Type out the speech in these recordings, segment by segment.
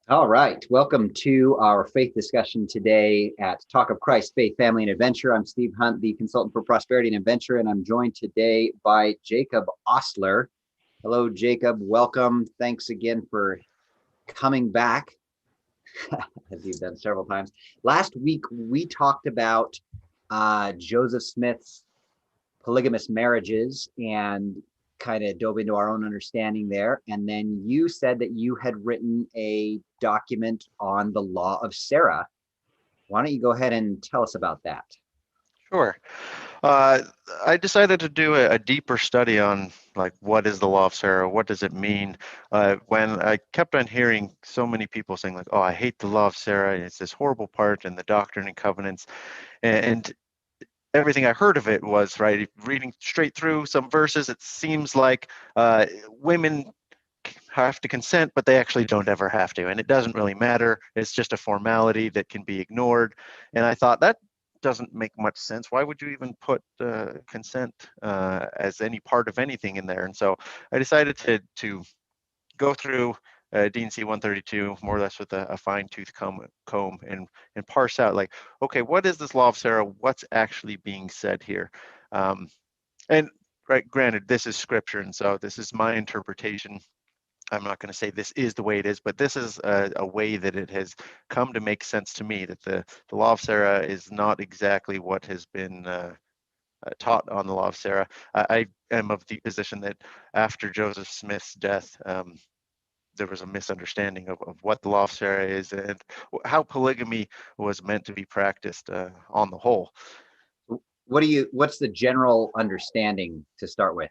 All right. Welcome to our faith discussion today at Talk of Christ, Faith, Family, and Adventure. I'm Steve Hunt, the consultant for prosperity and adventure, and I'm joined today by Jacob Ostler. Hello, Jacob. Welcome. Thanks again for coming back, as you've done several times. Last week, we talked about Joseph Smith's polygamous marriages and kind of dove into our own understanding there. And then you said that you had written a document on the law of Sarah. Why don't you go ahead and tell us about that? Sure. Uh, I decided to do a deeper study on like what is the law of Sarah? What does it mean? When I kept on hearing so many people saying like, "Oh, I hate the law of Sarah. It's this horrible part in the Doctrine and Covenants," and everything I heard of it was right. Reading straight through some verses, it seems like women have to consent, but they actually don't ever have to, and it doesn't really matter. It's just a formality that can be ignored. And I thought that doesn't make much sense. Why would you even put consent as any part of anything in there? And so I decided to go through D&C 132 more or less with a fine-tooth comb and parse out like, okay, what is this law of Sarah? What's actually being said here? And right, granted, this is scripture, and so this is my interpretation. I'm not going to say this is the way it is, but this is a way that it has come to make sense to me, that the law of Sarah is not exactly what has been taught on the law of Sarah. I am of the position that after Joseph Smith's death, there was a misunderstanding of what the law of Sarah is and how polygamy was meant to be practiced on the whole. What's the general understanding to start with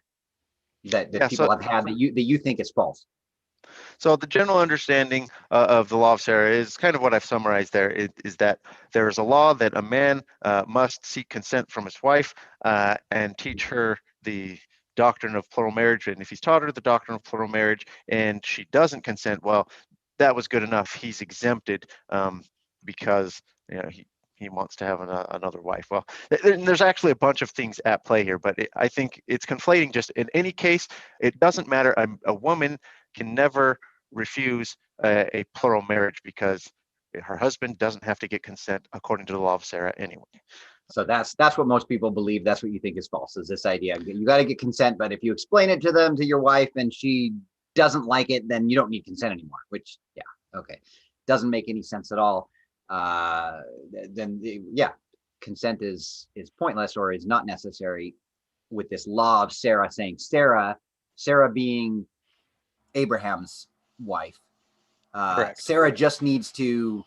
that Yeah, people have had that you think is false? so the general understanding of the law of Sarah is kind of what I've summarized there. Is that there is a law that a man must seek consent from his wife and teach her the doctrine of plural marriage. And if he's taught her the doctrine of plural marriage and she doesn't consent, well, that was good enough. He's exempted because he wants to have another wife. Well, there's actually a bunch of things at play here, but I think it's conflating. Just in any case, it doesn't matter. A woman can never refuse a plural marriage because her husband doesn't have to get consent according to the law of Sarah anyway. So that's what most people believe. That's what you think is false, is this idea. You got to get consent, but if you explain it to them, to your wife, and she doesn't like it, then you don't need consent anymore. Which, yeah, okay, doesn't make any sense at all. Then yeah, consent is pointless or is not necessary with this law of Sarah, saying Sarah being Abraham's wife. Correct. Sarah just needs to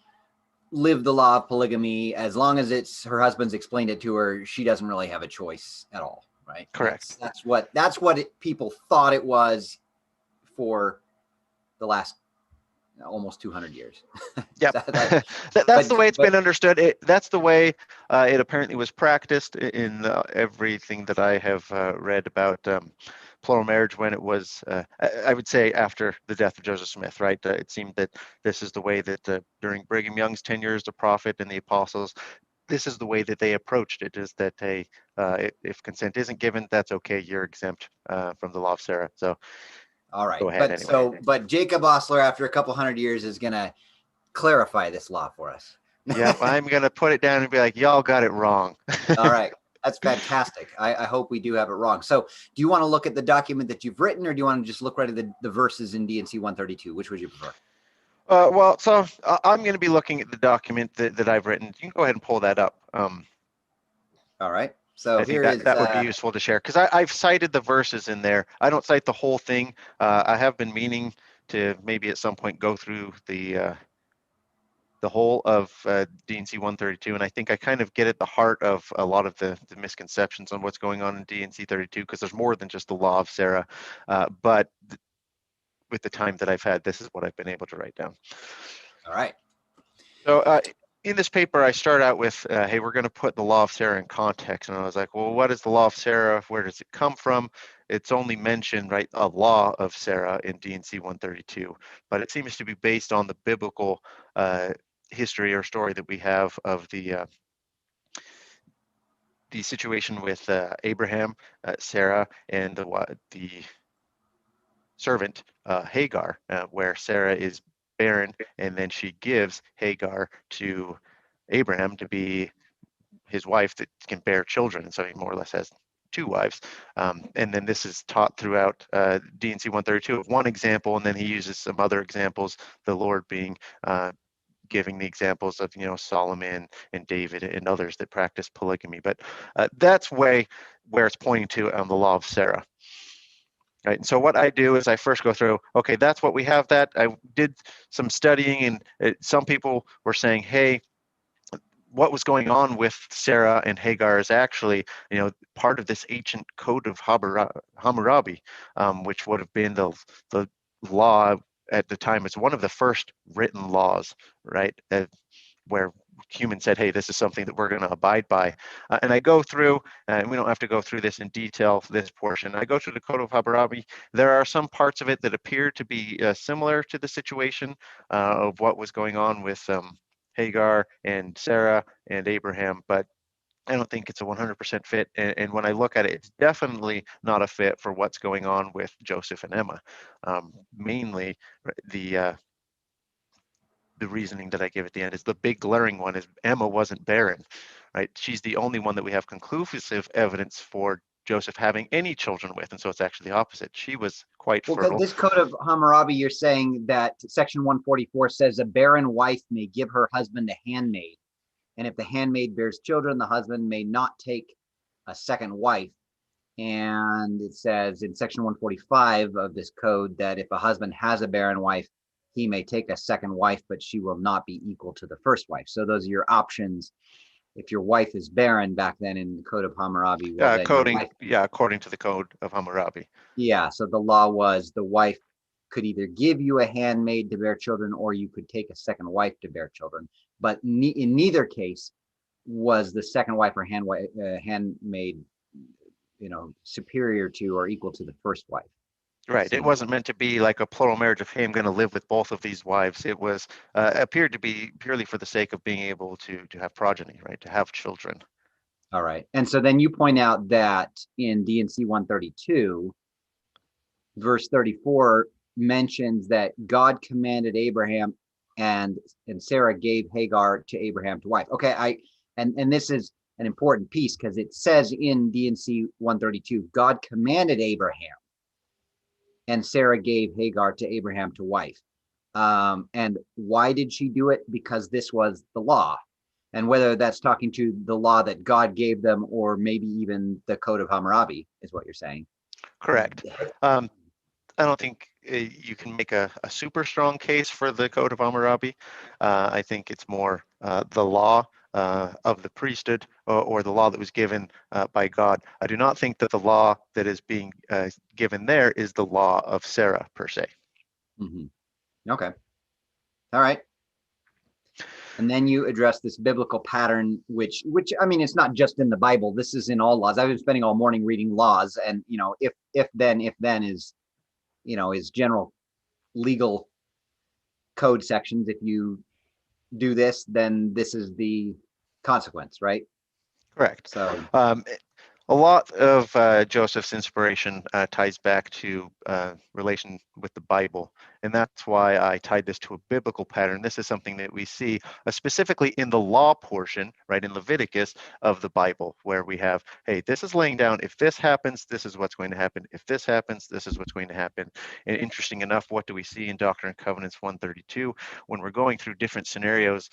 live the law of polygamy. As long as it's her husband's explained it to her, she doesn't really have a choice at all, right? Correct. That's what people thought it was for the last almost 200 years. Yep. that, That's but the way it's but been understood. That's the way it apparently was practiced in everything that I have read about plural marriage when it was, I would say, after the death of Joseph Smith, right? It seemed that this is the way that during Brigham Young's tenure as a prophet and the apostles, this is the way that they approached it, is that, hey, if consent isn't given, that's okay. You're exempt from the law of Sarah. So all right, go ahead anyway. but Jacob Ostler, after a couple hundred years, is going to clarify this law for us. Yeah, I'm going to put it down and be like, y'all got it wrong. All right. That's fantastic. I hope we do have it wrong. So do you want to look at the document that you've written, or do you want to just look right at the verses in D&C 132? Which would you prefer? Well, so I'm going to be looking at the document that I've written. You can go ahead and pull that up. All right. So I think here that is that would be useful to share because I've cited the verses in there. I don't cite the whole thing. I have been meaning to maybe at some point go through the whole of D&C 132, and I think I kind of get at the heart of a lot of the misconceptions on what's going on in D&C 32 because there's more than just the law of Sarah. But with the time that I've had, this is what I've been able to write down. all right. So in this paper, I start out with, hey, we're going to put the law of Sarah in context. And I was like, well, what is the law of Sarah? Where does it come from? It's only mentioned, right, a law of Sarah in D&C 132, but it seems to be based on the biblical history or story that we have of the situation with Abraham, Sarah, and the servant Hagar, where Sarah is barren, and then she gives Hagar to Abraham to be his wife that can bear children. And so he more or less has two wives. And then this is taught throughout D&C 132 of one example, and then he uses some other examples, the Lord being giving the examples of, Solomon and David and others that practice polygamy. But that's where it's pointing to on the law of Sarah. Right. And so what I do is I first go through, okay, that's what we have. That I did some studying, and some people were saying, hey, what was going on with Sarah and Hagar is actually, part of this ancient code of Hammurabi, which would have been the law at the time. It's one of the first written laws, right? Where humans said, hey, this is something that we're going to abide by. And I go through, and we don't have to go through this in detail, this portion. I go through the Code of Hammurabi. There are some parts of it that appear to be similar to the situation of what was going on with Hagar and Sarah and Abraham, but I don't think it's a 100% fit. And when I look at it, it's definitely not a fit for what's going on with Joseph and Emma. Mainly the reasoning that I give at the end is the big glaring one is Emma wasn't barren, right? She's the only one that we have conclusive evidence for Joseph having any children with, and so it's actually the opposite. She was quite fertile. This Code of Hammurabi, you're saying that section 144 says a barren wife may give her husband a handmaid, and if the handmaid bears children, the husband may not take a second wife. And it says in section 145 of this code that if a husband has a barren wife, he may take a second wife, but she will not be equal to the first wife. So those are your options. If your wife is barren back then in the Code of Hammurabi, according to the Code of Hammurabi. Yeah, so the law was the wife could either give you a handmaid to bear children, or you could take a second wife to bear children. But in neither case was the second wife or handmaid, superior to or equal to the first wife. Right. It wasn't meant to be like a plural marriage of, hey, I'm going to live with both of these wives. It was appeared to be purely for the sake of being able to have progeny, right, to have children. All right. And so then you point out that in D&C 132, verse 34 mentions that God commanded Abraham and Sarah gave Hagar to Abraham to wife. Okay, and this is an important piece because it says in D&C 132, God commanded Abraham and Sarah gave Hagar to Abraham to wife. And why did she do it? Because this was the law. And whether that's talking to the law that God gave them or maybe even the Code of Hammurabi is what you're saying. Correct. I don't think you can make a super strong case for the Code of Hammurabi. I think it's more the law of the priesthood or the law that was given by God. I do not think that the law that is being given there is the law of Sarah per se. Mm-hmm. Okay. All right. And then you address this biblical pattern, which I mean, it's not just in the Bible. This is in all laws. I've been spending all morning reading laws, and if then is, is general legal code sections. If you do this, then this is the consequence, right? Correct. So a lot of Joseph's inspiration ties back to relation with the Bible, and that's why I tied this to a biblical pattern. This is something that we see specifically in the law portion, right, in Leviticus of the Bible, where we have, hey, this is laying down, if this happens, this is what's going to happen. If this happens, this is what's going to happen. And interesting enough, what do we see in Doctrine and Covenants 132 when we're going through different scenarios,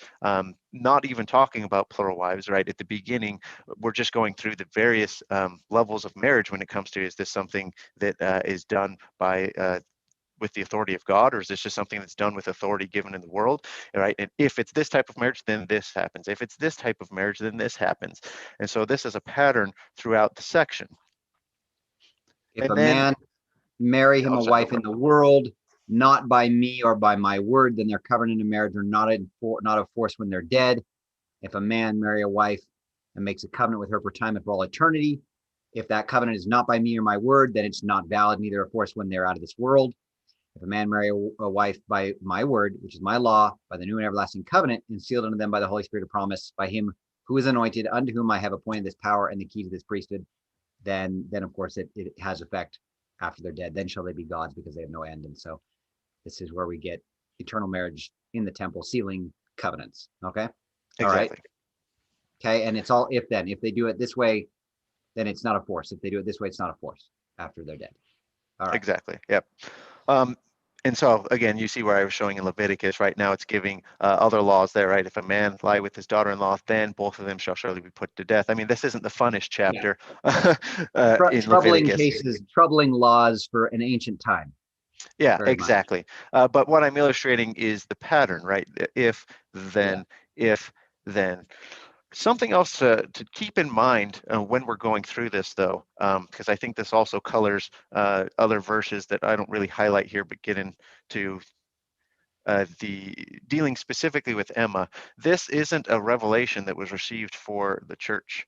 not even talking about plural wives, right? At the beginning, we're just going through the various levels of marriage when it comes to, is this something that is done by with the authority of God, or is this just something that's done with authority given in the world, right? And if it's this type of marriage, then this happens. If it's this type of marriage, then this happens. And so this is a pattern throughout the section. If a man marry him a wife in the world, not by me or by my word, then their covenant of marriage are not of force when they're dead. If a man marry a wife and makes a covenant with her for time and for all eternity, if that covenant is not by me or my word, then it's not valid, neither of force when they're out of this world. If a man marry a wife by my word, which is my law, by the new and everlasting covenant, and sealed unto them by the Holy Spirit of promise, by him who is anointed, unto whom I have appointed this power and the key to this priesthood, then of course it has effect after they're dead. Then shall they be gods because they have no end. And so this is where we get eternal marriage in the temple, sealing covenants. Okay. All right. Exactly. Okay. And it's all if then. If they do it this way, then it's not a force. If they do it this way, it's not a force after they're dead. All right. Exactly. Yep. Um, and so again, you see where I was showing in Leviticus. Right now, it's giving other laws there. Right, if a man lie with his daughter-in-law, then both of them shall surely be put to death. I mean, this isn't the funnest Yeah. chapter in Troubling Leviticus. cases, troubling laws for an ancient time. Yeah, Very much. exactly. But what I'm illustrating is the pattern, right? If, Yeah. then, if, then. Something else to keep in mind when we're going through this, though, because I think this also colors other verses that I don't really highlight here, but get into the dealing specifically with Emma. This isn't a revelation that was received for the church.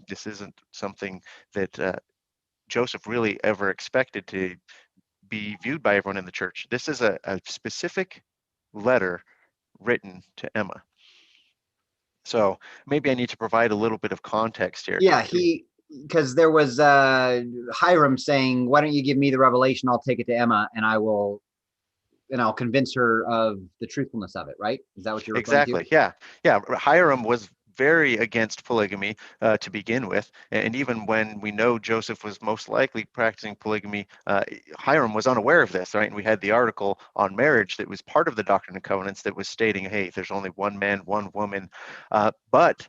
This isn't something that Joseph really ever expected to be viewed by everyone in the church. This is a specific letter written to Emma. So maybe I need to provide a little bit of context here. Yeah, because there was Hiram saying, "Why don't you give me the revelation? I'll take it to Emma, and I'll convince her of the truthfulness of it." Right? Is that what you're referring to? Exactly. Yeah. Yeah. Hiram was very against polygamy to begin with. And even when we know Joseph was most likely practicing polygamy, Hiram was unaware of this, right? And we had the article on marriage that was part of the Doctrine and Covenants that was stating, hey, there's only one man, one woman. But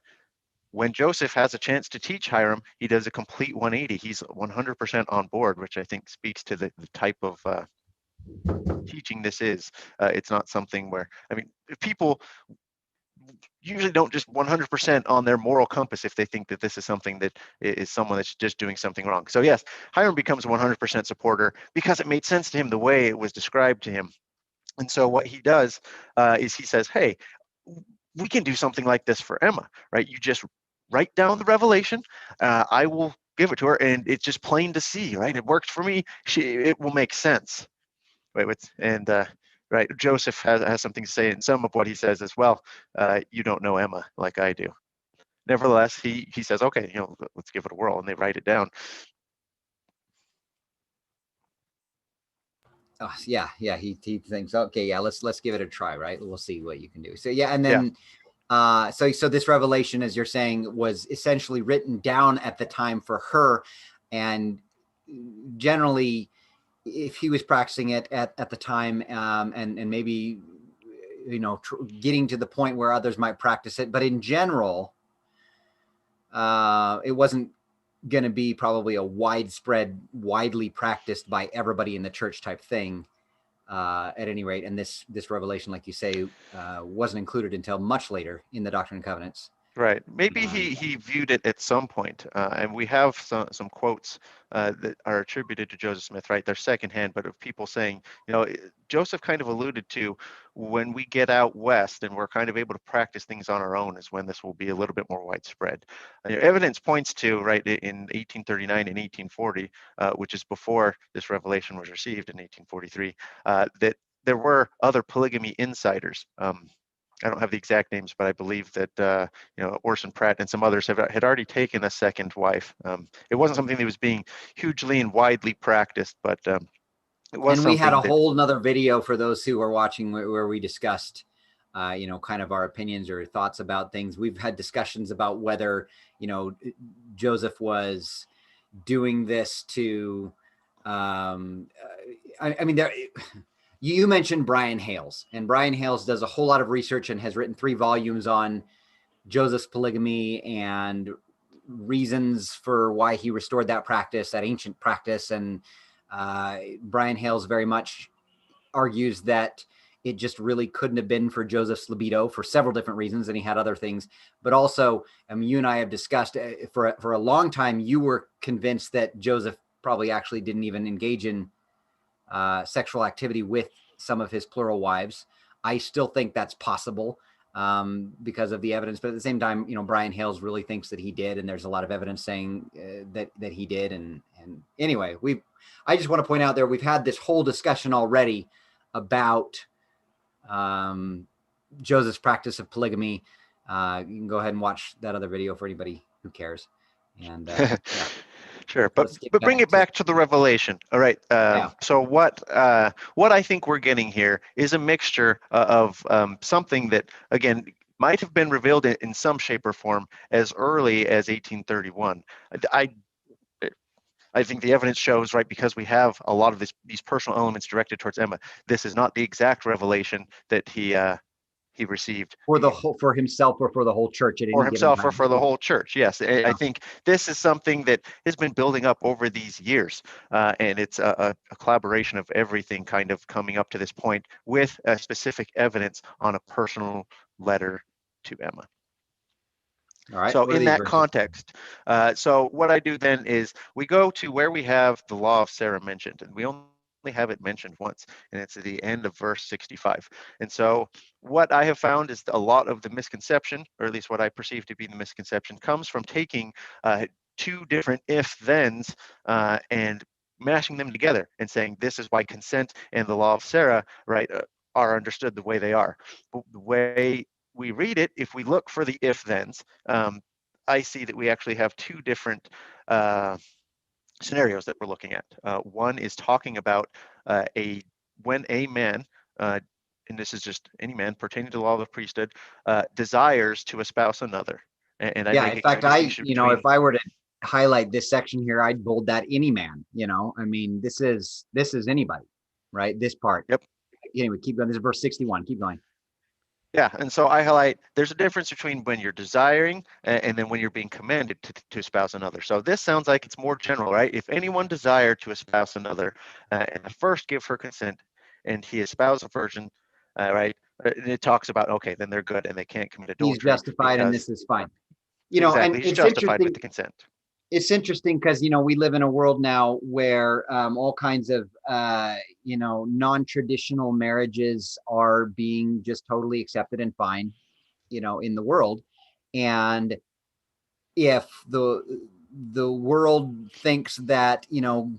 when Joseph has a chance to teach Hiram, he does a complete 180. He's 100% on board, which I think speaks to the type of teaching this is. It's not something where, I mean, people usually don't just 100% on their moral compass if they think that this is something that is someone that's just doing something wrong. So yes, Hiram becomes a 100% supporter because it made sense to him the way it was described to him. And so what he does is he says, hey, we can do something like this for Emma, right? You just write down the revelation. I will give it to her, and it's just plain to see, right? It worked for me. It will make sense. Right, right, Joseph has something to say in some of what he says as well. You don't know Emma like I do. Nevertheless, he says, okay, let's give it a whirl, and they write it down. Oh, yeah. He thinks, okay, yeah, let's give it a try, right? We'll see what you can do. So yeah, and then so this revelation, as you're saying, was essentially written down at the time for her, and generally, if he was practicing it at the time, and maybe getting to the point where others might practice it, but in general, it wasn't going to be probably a widely practiced by everybody in the church type thing. At any rate, and this revelation, like you say, wasn't included until much later in the Doctrine and Covenants. Right. Maybe he viewed it at some point, and we have some quotes that are attributed to Joseph Smith, right? They're secondhand, but of people saying, Joseph kind of alluded to when we get out west and we're kind of able to practice things on our own is when this will be a little bit more widespread. Evidence points to, right, in 1839 and 1840, which is before this revelation was received in 1843, that there were other polygamy insiders. I don't have the exact names, but I believe that Orson Pratt and some others had already taken a second wife. It wasn't something that was being hugely and widely practiced, but it was. And we had a whole nother video for those who are watching where we discussed, kind of our opinions or thoughts about things. We've had discussions about whether Joseph was doing this to. I mean, there. You mentioned Brian Hales, and Brian Hales does a whole lot of research and has written 3 volumes on Joseph's polygamy and reasons for why he restored that practice, that ancient practice. And Brian Hales very much argues that it just really couldn't have been for Joseph's libido for several different reasons, and he had other things. But also, you and I have discussed for a long time, you were convinced that Joseph probably actually didn't even engage in sexual activity with some of his plural wives. I still think that's possible because of the evidence, but at the same time, Brian Hales really thinks that he did, and there's a lot of evidence saying that he did. And anyway, I just want to point out there we've had this whole discussion already about Joseph's practice of polygamy. You can go ahead and watch that other video for anybody who cares. And yeah. Sure, let's get but bring it to back to the revelation. All right. yeah. So what I think we're getting here is a mixture of something that again might have been revealed in some shape or form as early as 1831. I I think the evidence shows, right, because we have a lot of these personal elements directed towards Emma. This is not the exact revelation that he received For himself or for the whole church at for any given himself or time. for the whole church. Yes, I think this is something that has been building up over these years, and it's a collaboration of everything kind of coming up to this point with a specific evidence on a personal letter to Emma. All right. So What are in these that verses? context, so what I do then is we go to where we have the law of Sarah mentioned, and we only have it mentioned once, and it's at the end of verse 65. And so what I have found is a lot of the misconception, or at least what I perceive to be the misconception, comes from taking two different if-thens and mashing them together and saying this is why consent and the law of Sarah, right, are understood the way they are. But the way we read it, if we look for the if-thens, I see that we actually have two different scenarios that we're looking at. One is talking about when a man, and this is just any man pertaining to the law of the priesthood, desires to espouse another. And I Yeah. make In a fact, clear distinction if between. I were to highlight this section here, I'd bold that any man, I mean, this is anybody, right? This part. Yep. Anyway, keep going. This is verse 61. Keep going. Yeah, and so I highlight there's a difference between when you're desiring and then when you're being commanded to espouse another. So this sounds like it's more general, right? If anyone desire to espouse another, and first give her consent, and he espouse a virgin, right? And it talks about okay, then they're good and they can't commit He's adultery justified and because this is fine. And exactly he's it's justified with interesting. the consent. It's interesting because we live in a world now where all kinds of non-traditional marriages are being just totally accepted and fine, in the world. And if the world thinks that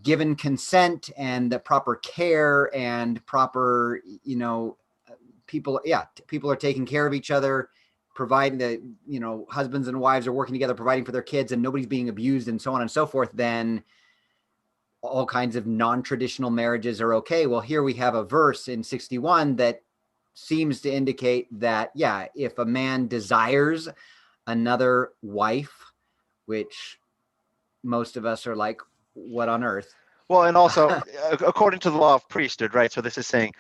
given consent and the proper care and proper people are taking care of each other, providing that husbands and wives are working together providing for their kids and nobody's being abused and so on and so forth, then all kinds of non-traditional marriages are okay. Well, here we have a verse in 61 that seems to indicate that if a man desires another wife, which most of us are like, what on earth? Well, and also according to the law of priesthood, right? So this is saying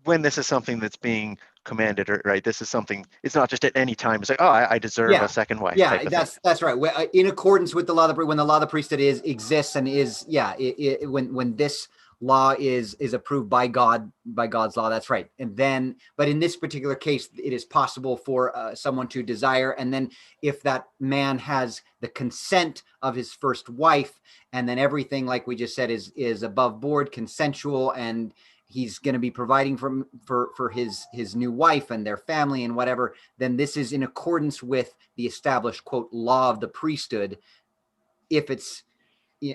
when this is something that's being commanded, or right, this is something. It's not just at any time. It's like, oh, I deserve a second wife type of thing. That's right. In accordance with the law, when the law of the priesthood exists and is when this law is approved by God's law, that's right. And then, but in this particular case, it is possible for someone to desire, and then if that man has the consent of his first wife, and then everything, like we just said, is above board, consensual, and he's going to be providing for his new wife and their family and whatever, then this is in accordance with the established, quote, law of the priesthood, if it's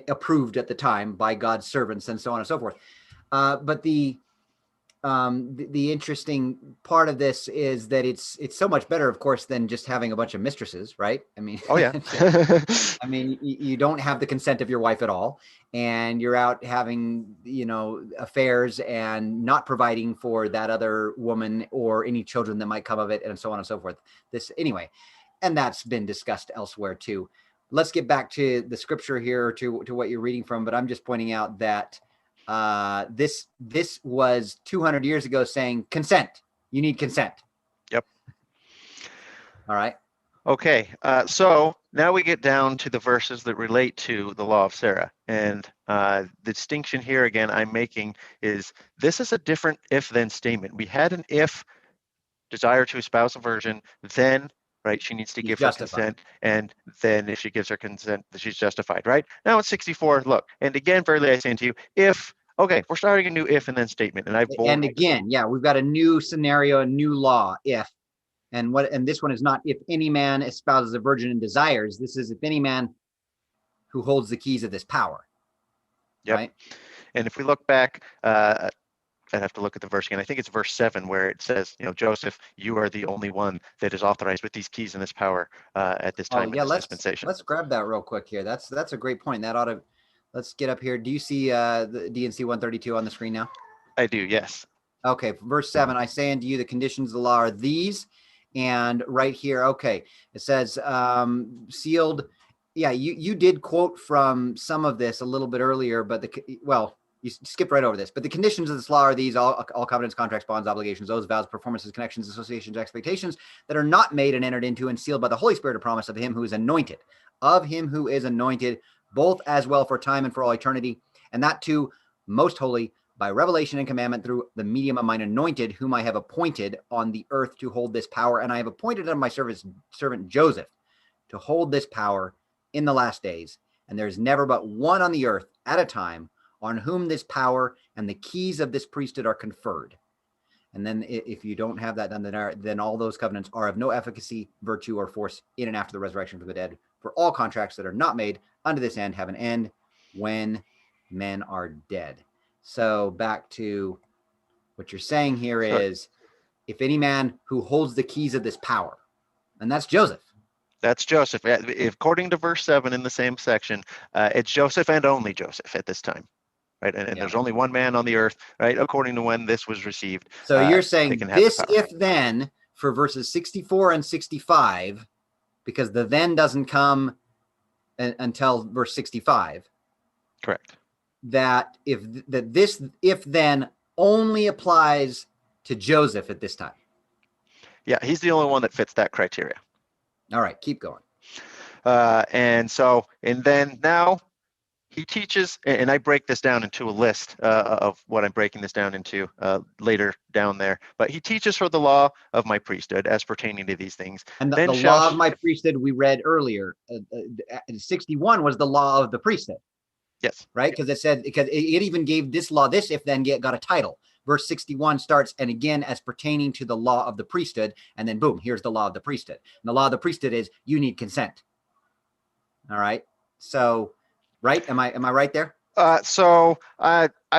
approved at the time by God's servants and so on and so forth. But the interesting part of this is that it's so much better, of course, than just having a bunch of mistresses, right? I mean, oh yeah. I mean, you don't have the consent of your wife at all, and you're out having affairs and not providing for that other woman or any children that might come of it, and so on and so forth. This anyway, and that's been discussed elsewhere too. Let's get back to the scripture here, to what you're reading from, but I'm just pointing out that this was 200 years ago saying consent. You need consent. Yep. All right. Okay, so now we get down to the verses that relate to the law of Sarah. And the distinction here, again, I'm making is this is a different if-then statement. We had an if, desire to espouse a virgin, then, right, she needs to give her consent, and then if she gives her consent, she's justified, right? Now it's 64, look, and again, verily I say unto you, if, okay, we're starting a new if and then statement, and I've bolded. And again, we've got a new scenario, a new law, if. And this one is not if any man espouses a virgin and desires. This is if any man who holds the keys of this power. Yep. Right. And if we look back, I'd have to look at the verse again. I think it's verse 7 where it says, Joseph, you are the only one that is authorized with these keys and this power at this time in this dispensation. Let's grab that real quick here. That's a great point. That ought to let's get up here. Do you see the DNC 132 on the screen now? I do, yes. Okay, verse 7, I say unto you, the conditions of the law are these. And right here, okay, it says sealed. Yeah, you did quote from some of this a little bit earlier, but you skipped right over this. But the conditions of this law are these: all covenants, contracts, bonds, obligations, oaths, vows, performances, connections, associations, expectations that are not made and entered into and sealed by the Holy Spirit of promise of him who is anointed, both as well for time and for all eternity, and that too most holy, by revelation and commandment through the medium of mine anointed, whom I have appointed on the earth to hold this power. And I have appointed unto my servant Joseph to hold this power in the last days. And there's never but one on the earth at a time on whom this power and the keys of this priesthood are conferred. And then if you don't have that done, then all those covenants are of no efficacy, virtue, or force in and after the resurrection from the dead. For all contracts that are not made unto this end have an end when men are dead. So back to what you're saying here is, if any man who holds the keys of this power, and that's Joseph. That's Joseph. According to verse 7 in the same section, it's Joseph and only Joseph at this time, right? And there's only one man on the earth, right? According to when this was received. So you're saying this if then for verses 64 and 65, because the then doesn't come until verse 65. Correct. That this if then only applies to Joseph at this time. Yeah, he's the only one that fits that criteria. All right, keep going. And then now he teaches, and I break this down into a list of what I'm breaking this down into later down there, but he teaches her the law of my priesthood as pertaining to these things. And the law of my priesthood we read earlier, 61 was the law of the priesthood. Yes. Right? Because it even gave this law, this if then got a title. Verse 61 starts, and again, as pertaining to the law of the priesthood, and then boom, here's the law of the priesthood. And the law of the priesthood is you need consent. All right. So, right? Am I right there? I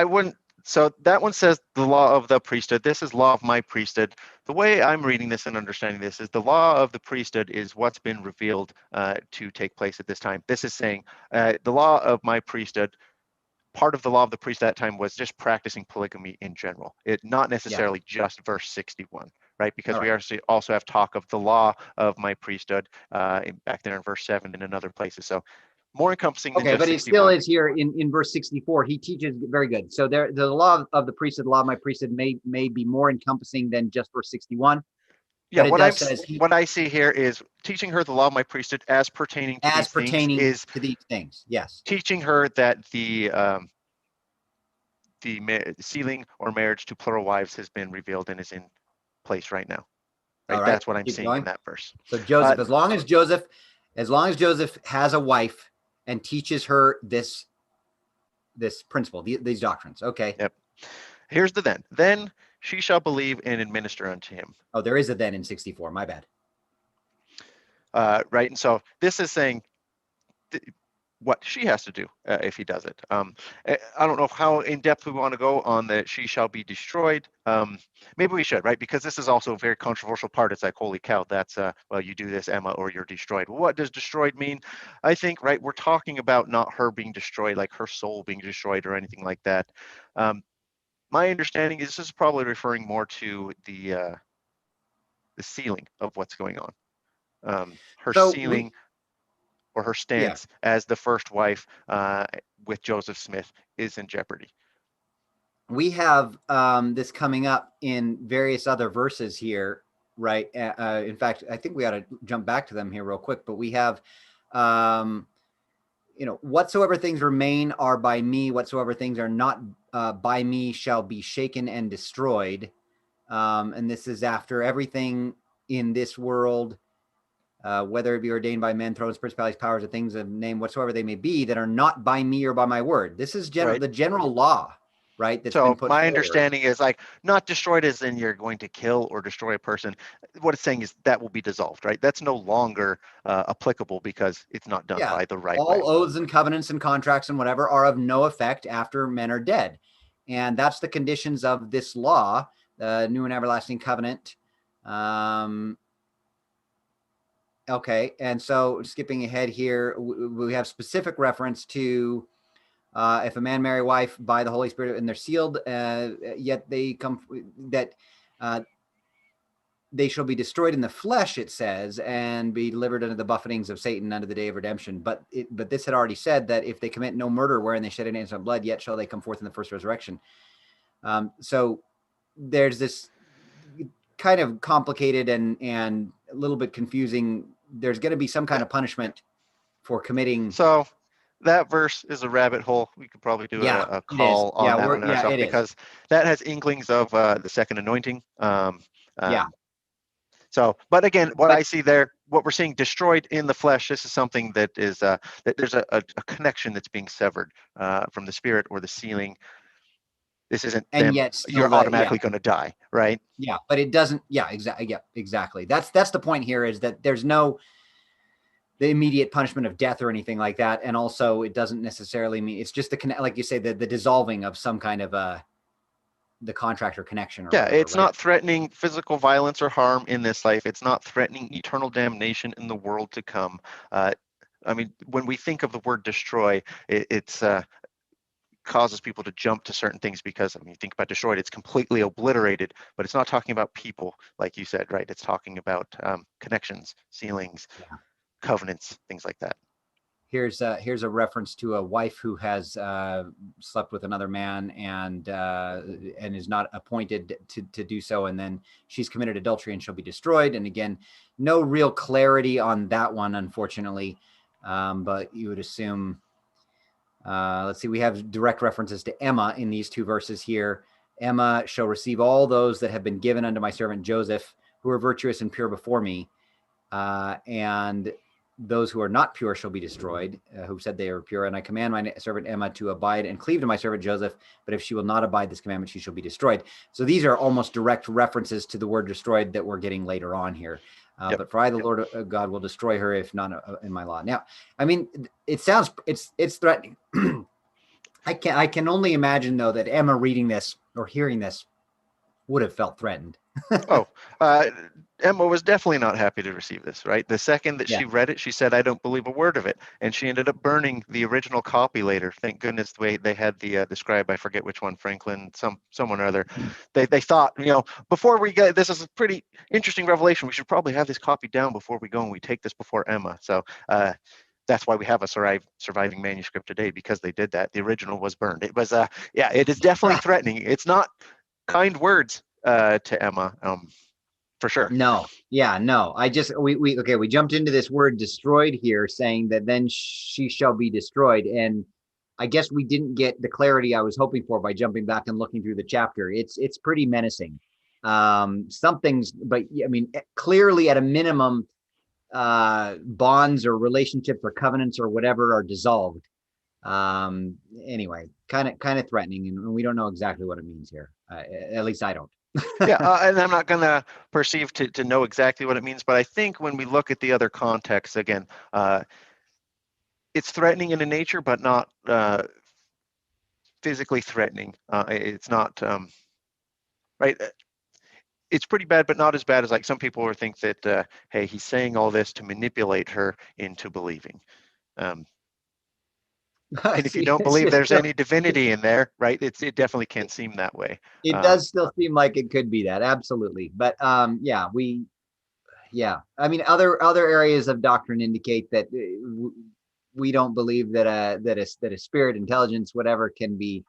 wouldn't. So that one says the law of the priesthood. This is law of my priesthood. The way I'm reading this and understanding this is the law of the priesthood is what's been revealed to take place at this time. This is saying the law of my priesthood. Part of the law of the priest at that time was just practicing polygamy in general. It not necessarily just verse 61, right? Because we also have talk of the law of my priesthood back there in verse 7 and in other places. So more encompassing than just but 61. it still is here in verse 64. He teaches very good. So the law of the priesthood, the law of my priesthood may be more encompassing than just verse 61. Yeah, what I see here is teaching her the law of my priesthood as pertaining to these things. Yes. Teaching her that the sealing or marriage to plural wives has been revealed and is in place right now. Right. That's what I'm seeing in that verse. So Joseph, as long as Joseph has a wife and teaches her this principle, these doctrines. Okay. Yep. Here's the then. Then she shall believe and administer unto him. Oh, there is a then in 64. My bad. Right. And so this is saying what she has to do if he does it. I don't know how in depth we want to go on the she shall be destroyed. Maybe we should, right? Because this is also a very controversial part. It's like, holy cow, that's well, you do this, Emma, or you're destroyed. Well, what does destroyed mean? I think, right, we're talking about not her being destroyed, like her soul being destroyed or anything like that. My understanding is this is probably referring more to the sealing of what's going on. Her sealing or her stance as the first wife with Joseph Smith is in jeopardy. We have this coming up in various other verses here, right? In fact, I think we ought to jump back to them here real quick, but we have, whatsoever things remain are by me, whatsoever things are not by me shall be shaken and destroyed. And this is after everything in this world, whether it be ordained by men, thrones, principalities, powers, or things of name whatsoever they may be, that are not by me or by my word. This is the general law, right? That's so my understanding is like not destroyed as in you're going to kill or destroy a person. What it's saying is that will be dissolved, right? That's no longer applicable because it's not done by the right way. All oaths and covenants and contracts and whatever are of no effect after men are dead. And that's the conditions of this law, the new and everlasting covenant. Okay, and so skipping ahead here, we have specific reference to If a man marry a wife by the Holy Spirit and they're sealed, yet they come that they shall be destroyed in the flesh, it says, and be delivered unto the buffetings of Satan unto the day of redemption. But this had already said that if they commit no murder wherein they shed an innocent blood, yet shall they come forth in the first resurrection. So there's this kind of complicated and a little bit confusing. There's going to be some kind of punishment for committing. So that verse is a rabbit hole. We could probably do a call on that one ourselves, because that has inklings of the second anointing. So, but again, what I see there, what we're seeing destroyed in the flesh, this is something that is that there's a connection that's being severed from the spirit or the sealing. This isn't and them, yet you're automatically going to die, right? Yeah, but it doesn't. Yeah, exactly. Yeah, exactly. That's the point here, is that there's no the immediate punishment of death or anything like that, and also it doesn't necessarily mean it's just the, like you say, the dissolving of some kind of the contract or connection. Or whatever, it's right? not threatening physical violence or harm in this life. It's not threatening eternal damnation in the world to come. I mean, when we think of the word destroy, it's causes people to jump to certain things, because I mean, you think about destroyed, it's completely obliterated, but it's not talking about people, like you said, right? It's talking about connections, sealings, covenants, things like that. Here's a reference to a wife who has slept with another man and is not appointed to do so, and then she's committed adultery and she'll be destroyed. And again, no real clarity on that one, unfortunately, but you would assume. Let's see, we have direct references to Emma in these two verses here. Emma shall receive all those that have been given unto my servant Joseph, who are virtuous and pure before me, and those who are not pure shall be destroyed, who said they are pure. And I command my servant Emma to abide and cleave to my servant Joseph, but if she will not abide this commandment, she shall be destroyed. So these are almost direct references to the word destroyed that we're getting later on here. But for I, the Lord God, will destroy her if not in my law. Now, I mean, it sounds, it's threatening. I can only imagine, though, that Emma reading this or hearing this would have felt threatened. Emma was definitely not happy to receive this, right? The second that she read it, she said, I don't believe a word of it. And she ended up burning the original copy later. Thank goodness the way they had the scribe, I forget which one, Franklin, someone or other. They thought, before we get, this is a pretty interesting revelation, we should probably have this copy down before we go and we take this before Emma. So that's why we have a surviving manuscript today, because they did that. The original was burned. It was, it is definitely threatening. It's not kind words to Emma. For sure. No. We jumped into this word destroyed here, saying that then she shall be destroyed. And I guess we didn't get the clarity I was hoping for by jumping back and looking through the chapter. It's pretty menacing. Some things, but I mean, clearly at a minimum, bonds or relationships or covenants or whatever are dissolved. Anyway, kind of threatening, and we don't know exactly what it means here. At least I don't. And I'm not going to perceive to know exactly what it means, but I think when we look at the other context, again, it's threatening in a nature, but not physically threatening. It's not, right? It's pretty bad, but not as bad as like some people would think that, hey, he's saying all this to manipulate her into believing. And if you don't believe there's any divinity in there, right, it definitely can seem that way. It does still seem like it could be that, absolutely. But I mean, other areas of doctrine indicate that we don't believe that a spirit, intelligence, whatever, can be,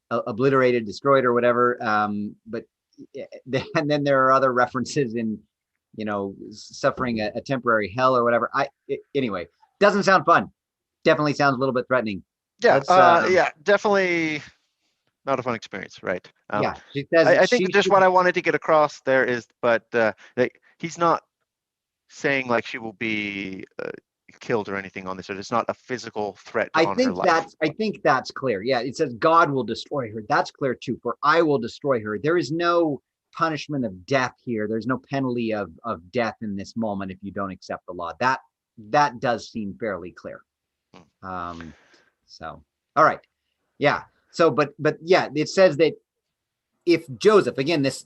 obliterated, destroyed, or whatever. But and then there are other references in, suffering a temporary hell or whatever. Anyway, doesn't sound fun. Definitely sounds a little bit threatening. Definitely not a fun experience, right? She says, I think just what I wanted to get across there is, but he's not saying like she will be killed or anything on this, or it's not a physical threat on her life. I think that's clear. Yeah, it says God will destroy her. That's clear too. For I will destroy her. There is no punishment of death here. There's no penalty of death in this moment if you don't accept the law. That does seem fairly clear. So all right, so but it says that if Joseph, again, this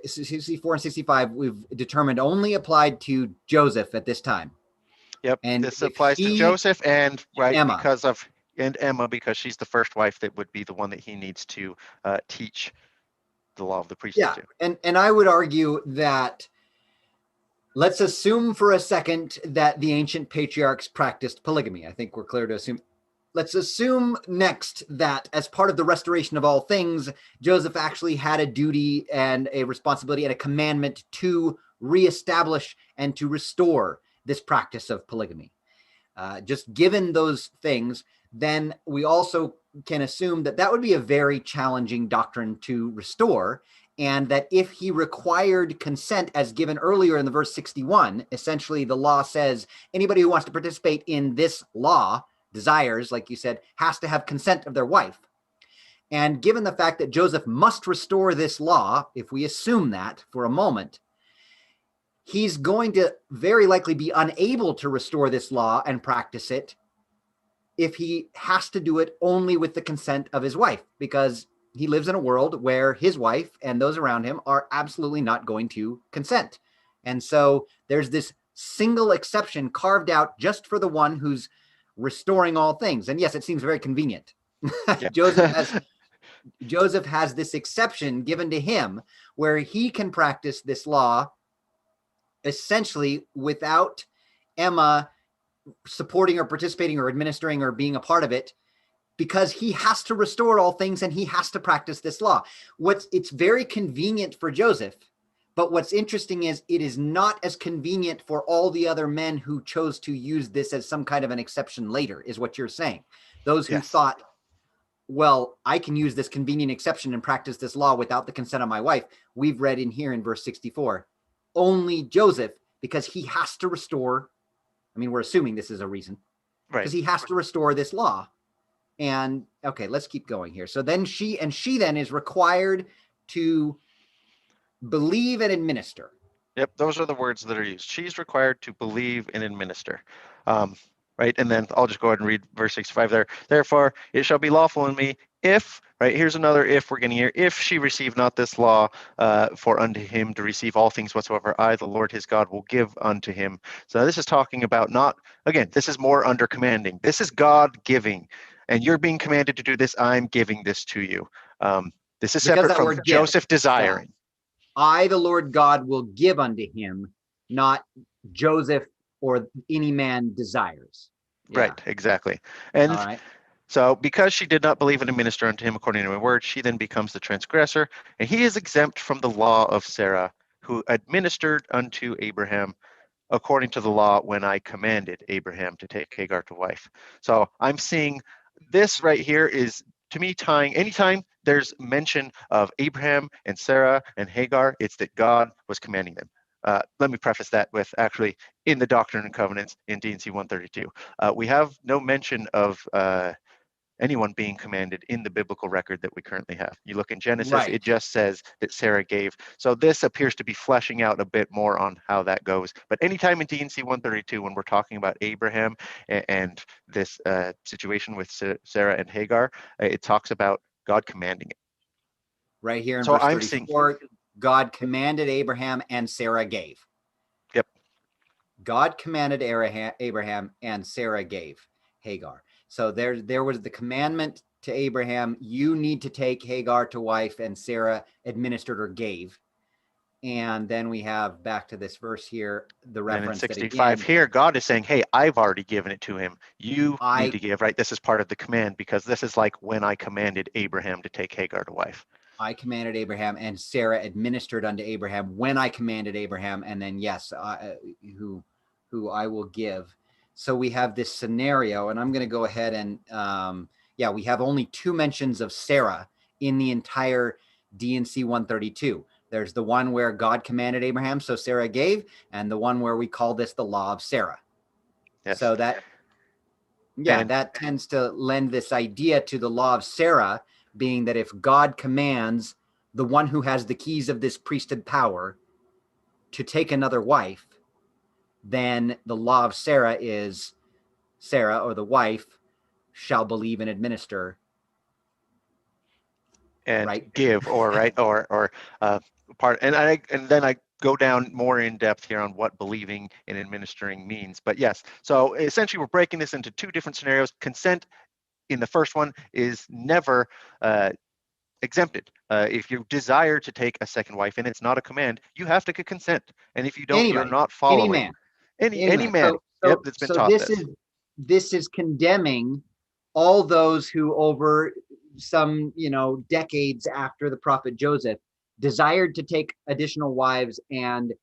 64 and 65 we've determined only applied to Joseph at this time. And this applies to Joseph and Emma, because of and Emma, because she's the first wife, that would be the one that he needs to teach the law of the priesthood Yeah, to. and I would argue that let's assume for a second that the ancient patriarchs practiced polygamy. I think we're clear to assume. Let's assume next that as part of the restoration of all things, Joseph actually had a duty and a responsibility and a commandment to reestablish and to restore this practice of polygamy. Just given those things, then we also can assume that that would be a very challenging doctrine to restore, and that if he required consent as given earlier in the verse 61, essentially the law says anybody who wants to participate in this law, desires, like you said, has to have consent of their wife. And given the fact that Joseph must restore this law, if we assume that for a moment, he's going to very likely be unable to restore this law and practice it if he has to do it only with the consent of his wife, because he lives in a world where his wife and those around him are absolutely not going to consent. And so there's this single exception carved out just for the one who's restoring all things. And yes, it seems very convenient. Yeah. Joseph has this exception given to him where he can practice this law essentially without Emma supporting or participating or administering or being a part of it, because he has to restore all things and he has to practice this law. It's very convenient for Joseph, but what's interesting is it is not as convenient for all the other men who chose to use this as some kind of an exception later, is what you're saying. Those who thought, well, I can use this convenient exception and practice this law without the consent of my wife. We've read in here in verse 64, only Joseph, because he has to restore. I mean, we're assuming this is a reason, because he has to restore this law. And okay, let's keep going here. So then she then is required to believe and administer. Yep, those are the words that are used. She's required to believe and administer. Right, and then I'll just go ahead and read verse 65 there. Therefore, it shall be lawful in me if, right, here's another if we're getting here, if she receive not this law, for unto him to receive all things whatsoever I, the Lord his God, will give unto him. So this is talking about not, again, this is more under commanding. This is God giving, and you're being commanded to do this. I'm giving this to you. This is separate from Joseph desiring. I, the Lord God, will give unto him, not Joseph or any man desires. Yeah. Right, exactly. And so because she did not believe and administer unto him according to my word, she then becomes the transgressor, and he is exempt from the law of Sarah, who administered unto Abraham according to the law when I commanded Abraham to take Hagar to wife. So I'm seeing this right here is, to me, tying anytime there's mention of Abraham and Sarah and Hagar, it's that God was commanding them. Let me preface that with actually in the Doctrine and Covenants in D&C 132. We have no mention of anyone being commanded in the biblical record that we currently have. You look in Genesis, it just says that Sarah gave. So this appears to be fleshing out a bit more on how that goes. But anytime in D&C 132, when we're talking about Abraham and this situation with Sarah and Hagar, it talks about God commanding it. Right here in verse 34, God commanded Abraham and Sarah gave. Yep. God commanded Abraham and Sarah gave Hagar. So there was the commandment to Abraham, you need to take Hagar to wife, and Sarah administered or gave. And then we have back to this verse here, the reference and in 65 here, God is saying, hey, I've already given it to him. You need to give, right? This is part of the command, because this is like when I commanded Abraham to take Hagar to wife. I commanded Abraham, and Sarah administered unto Abraham when I commanded Abraham, and then yes, who I will give. So we have this scenario, and I'm going to go ahead and we have only 2 mentions of Sarah in the entire D&C 132. There's the one where God commanded Abraham, so Sarah gave, and the one where we call this the law of Sarah. Yes. So that tends to lend this idea to the law of Sarah, being that if God commands the one who has the keys of this priesthood power to take another wife, then the law of Sarah is Sarah, or the wife, shall believe and administer and give, or part. And then I go down more in depth here on what believing and administering means. But yes, so essentially we're breaking this into 2 different scenarios: consent in the first one is never exempted. If you desire to take a second wife and it's not a command, you have to get consent. And if you don't, you're Anybody, not any following. man, Any man, So, yep, that's been taught this. this is condemning all those who over some, decades after the prophet Joseph desired to take additional wives and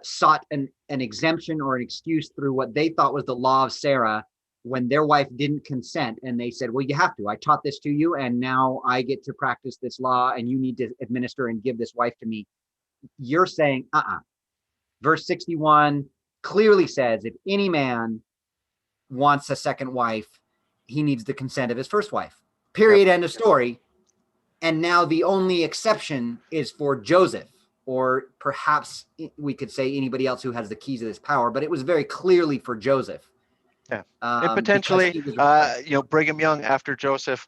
sought an exemption or an excuse through what they thought was the law of Sarah when their wife didn't consent. And they said, well, you have to. I taught this to you, and now I get to practice this law, and you need to administer and give this wife to me. You're saying, Verse 61 clearly says if any man wants a second wife, he needs the consent of his first wife. Period. Yep. End of story. And now the only exception is for Joseph, or perhaps we could say anybody else who has the keys of this power, but it was very clearly for Joseph. Yeah. And potentially, Brigham Young after Joseph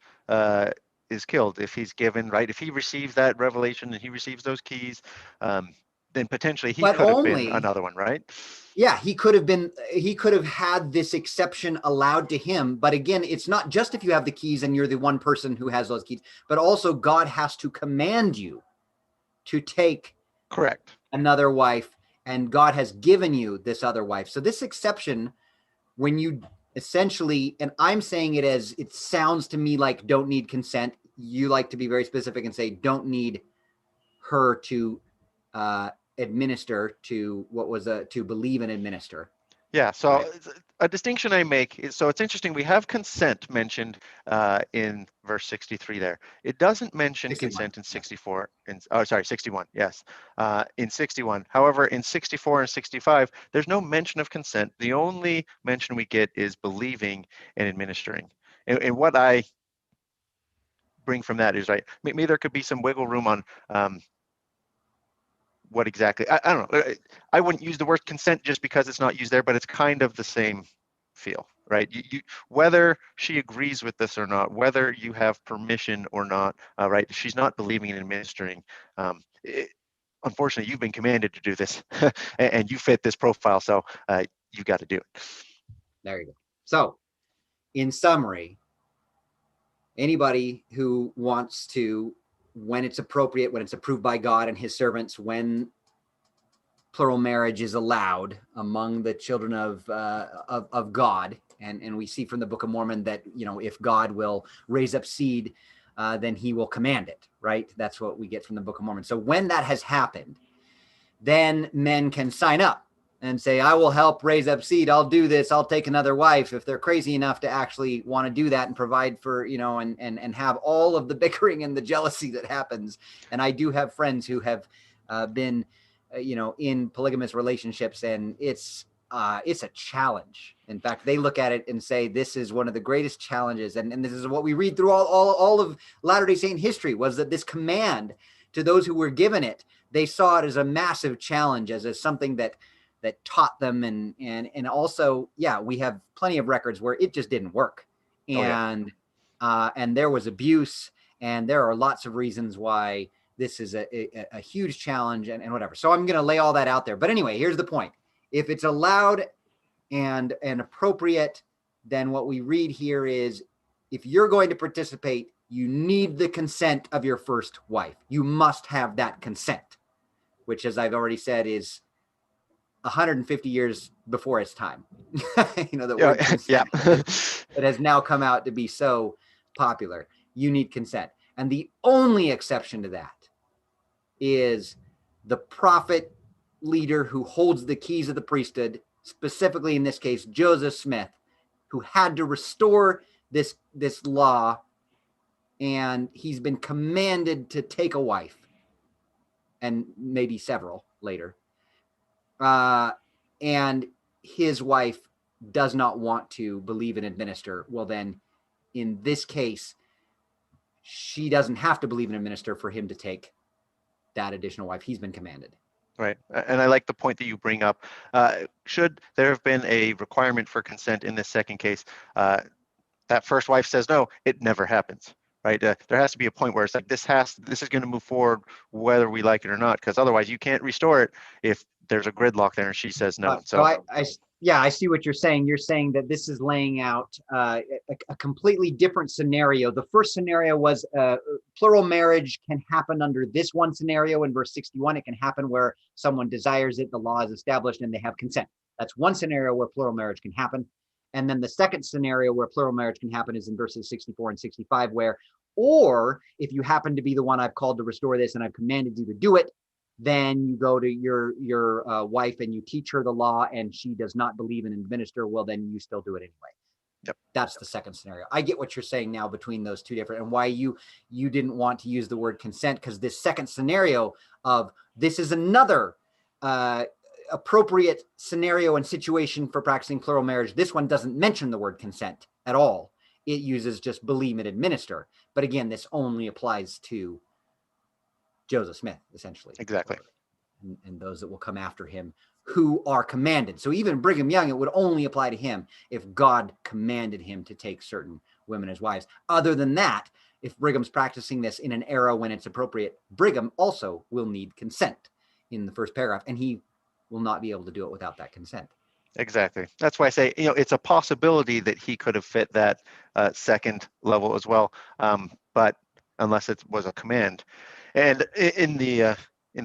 is killed, if he's given, right? If he receives that revelation and he receives those keys, then potentially he could have been another one, right? Yeah, he could have had this exception allowed to him. But again, it's not just if you have the keys and you're the one person who has those keys, but also God has to command you to take another wife, and God has given you this other wife. So this exception, when you essentially, and I'm saying it as it sounds to me like don't need consent, you like to be very specific and say don't need her to administer to to believe and administer. Yeah, so right. A distinction I make is, so it's interesting, we have consent mentioned in verse 63 there. It doesn't mention 61. Consent in 64, yeah. 61, yes, in 61. However, in 64 and 65, there's no mention of consent. The only mention we get is believing and administering. And what I bring from that is, right, maybe there could be some wiggle room on what exactly, I don't know. I wouldn't use the word consent just because it's not used there, but it's kind of the same feel, right? Whether she agrees with this or not, whether you have permission or not, right? She's not believing and administering. Unfortunately, you've been commanded to do this and you fit this profile, so you got to do it. There you go. So in summary, anybody who wants to, when it's appropriate, when it's approved by God and his servants, when plural marriage is allowed among the children of God, and we see from the Book of Mormon that if God will raise up seed, then he will command it, right? That's what we get from the Book of Mormon. So when that has happened, then men can sign up and say, I will help raise up seed. I'll do this. I'll take another wife, if they're crazy enough to actually want to do that and provide for, and have all of the bickering and the jealousy that happens. And I do have friends who have been, in polygamous relationships, and it's a challenge. In fact, they look at it and say, this is one of the greatest challenges. And this is what we read through all of Latter-day Saint history, was that this command to those who were given it, they saw it as a massive challenge, as something that taught them. And also, yeah, we have plenty of records where it just didn't work. And there was abuse, and there are lots of reasons why this is a huge challenge and whatever. So I'm going to lay all that out there. But anyway, here's the point. If it's allowed and appropriate, then what we read here is, if you're going to participate, you need the consent of your first wife. You must have that consent, which, as I've already said, is 150 years before its time. The word consent that has now come out to be so popular. You need consent. And the only exception to that is the prophet leader who holds the keys of the priesthood, specifically in this case, Joseph Smith, who had to restore this law, and he's been commanded to take a wife, and maybe several later. And his wife does not want to believe and administer. Well, then in this case, she doesn't have to believe and administer for him to take that additional wife. He's been commanded. Right. And I like the point that you bring up. Should there have been a requirement for consent in this second case, that first wife says no, it never happens. Right. There has to be a point where it's like, this is going to move forward whether we like it or not, because otherwise you can't restore it if there's a gridlock there and she says no. So Yeah, I see what you're saying. You're saying that this is laying out a completely different scenario. The first scenario was plural marriage can happen under this one scenario in verse 61. It can happen where someone desires it, the law is established, and they have consent. That's one scenario where plural marriage can happen. And then the second scenario where plural marriage can happen is in verses 64 and 65, where, or if you happen to be the one I've called to restore this and I've commanded you to do it, then you go to your wife and you teach her the law and she does not believe and administer, well, then you still do it anyway. Yep. That's the second scenario. I get what you're saying now between those two different, and why you didn't want to use the word consent, because this second scenario of this is another appropriate scenario and situation for practicing plural marriage. This one doesn't mention the word consent at all. It uses just believe and administer. But again, this only applies to Joseph Smith, essentially. Exactly. And those that will come after him who are commanded. So even Brigham Young, it would only apply to him if God commanded him to take certain women as wives. Other than that, if Brigham's practicing this in an era when it's appropriate, Brigham also will need consent in the first paragraph, and he will not be able to do it without that consent. Exactly. That's why I say, it's a possibility that he could have fit that second level as well, but unless it was a command. And in the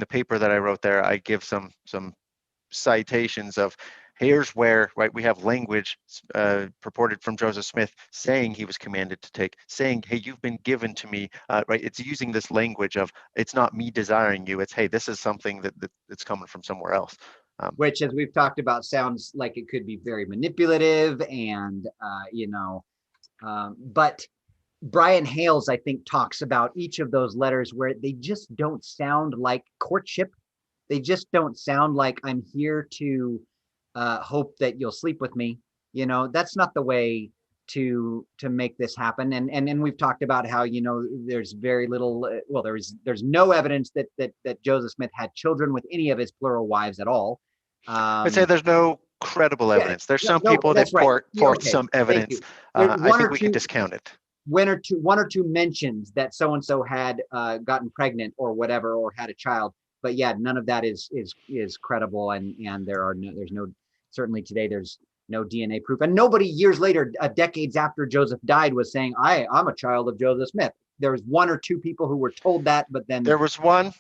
paper that I wrote there, I give some citations of here's where, right, we have language purported from Joseph Smith saying he was commanded to take, saying, hey, you've been given to me, right? It's using this language of it's not me desiring you, it's, hey, this is something that's coming from somewhere else. Which, as we've talked about, sounds like it could be very manipulative and, but Brian Hales, I think, talks about each of those letters where they just don't sound like courtship. They just don't sound like I'm here to hope that you'll sleep with me. That's not the way to make this happen. And we've talked about how, there's very little, well, there's no evidence that Joseph Smith had children with any of his plural wives at all. I'd say there's no credible evidence. There's some people that port some evidence. I think we can discount it. One or two mentions that so-and-so had gotten pregnant or whatever, or had a child. But yeah, none of that is credible. And there's no, certainly today, there's no DNA proof. And nobody years later, decades after Joseph died, was saying, I'm a child of Joseph Smith. There was one or two people who were told that, but then there was one,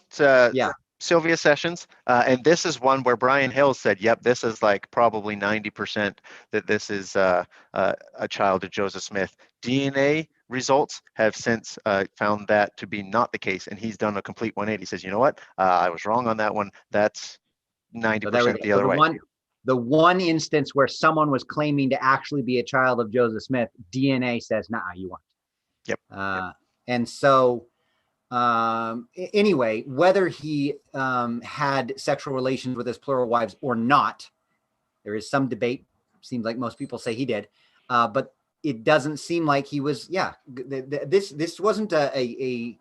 Sylvia Sessions, and this is one where Brian Hill said, yep, this is like probably 90% that this is a child of Joseph Smith. DNA results have since found that to be not the case, and he's done a complete 180. He says, you know what, I was wrong on that one. That's 90% the other way. The one instance where someone was claiming to actually be a child of Joseph Smith, DNA says, nah, you weren't. Yep. And so anyway, whether he had sexual relations with his plural wives or not, there is some debate. Seems like most people say he did, but it doesn't seem like he was. This wasn't a